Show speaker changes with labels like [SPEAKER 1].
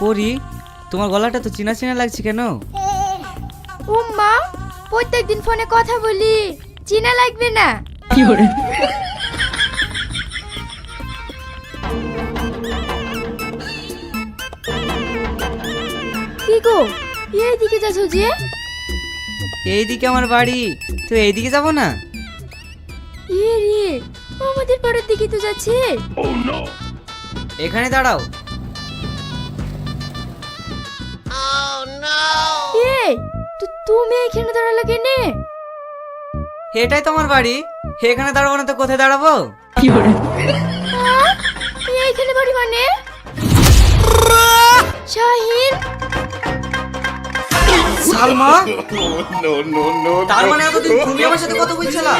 [SPEAKER 1] পরি, তোমার গলাটা তো চেনা চেনা লাগছে কেন?
[SPEAKER 2] উম্মা, প্রত্যেকদিন ফোনে কথা বলি, চেনা লাগবে না? কি গো, এইদিকে যাচ্ছ যে?
[SPEAKER 1] এইদিকে আমার বাড়ি, তো এইদিকে যাব না?
[SPEAKER 2] এ রে, আমাদের পাড়ার দিকে তো যাচ্ছে।
[SPEAKER 1] এখানে দাঁড়াও।
[SPEAKER 2] এই, তুমি এখানে দাঁড়ালে কেনে?
[SPEAKER 1] এটাই তো আমার বাড়ি, এখানে দাঁড়াবো না তো কোথায় দাঁড়াবো?
[SPEAKER 2] এইখানে বাড়ি মানে? Shahin,
[SPEAKER 1] Salma,
[SPEAKER 3] No, no, no.
[SPEAKER 1] তার মানে এতদিন তুমি আমার সাথে কথা বলছিলা?